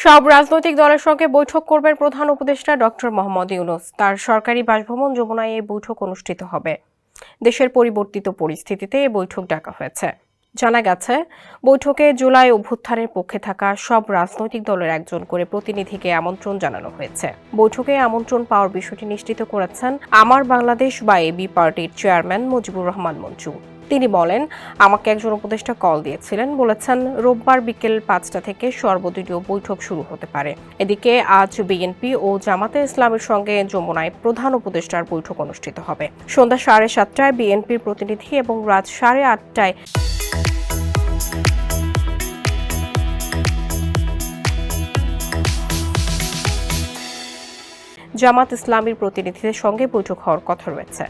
সব রাজনৈতিক দলের সঙ্গে বৈঠক করবেন প্রধান উপদেষ্টা ডক্টর মোহাম্মদ ইউনূস। তার সরকারি বাসভবন যমুনায় এই বৈঠক অনুষ্ঠিত হবে। দেশের পরিবর্তিত পরিস্থিতিতে এই বৈঠক ডাকা হয়েছে। জানা গেছে, বৈঠকে জুলাই অভ্যুত্থানের পক্ষে থাকা সব রাজনৈতিক দলের একজন করে প্রতিনিধিকে আমন্ত্রণ জানানো হয়েছে। বৈঠকে আমন্ত্রণ পাওয়ার বিষয়টি নিশ্চিত করেছেন আমার বাংলাদেশ বা এবি পার্টির চেয়ারম্যান মুজিবুর রহমান মঞ্জু। তিনি বলেন, আমাকে একজন উপদেষ্টা কল দিয়েছিলেন, বলেছেন রোববার বিকেল 5টা থেকে সর্বদলীয় বৈঠক শুরু হতে পারে। এদিকে আজ বিএনপি ও জামাতে ইসলামের সঙ্গে যমুনায় প্রধান উপদেষ্টার বৈঠক অনুষ্ঠিত হবে। সন্ধ্যা 7:30টায় বিএনপির প্রতিনিধি এবং রাত 8:30টায় জামাত ইসলামীর প্রতিনিধিদের সঙ্গে বৈঠক হওয়ার কথা রয়েছে।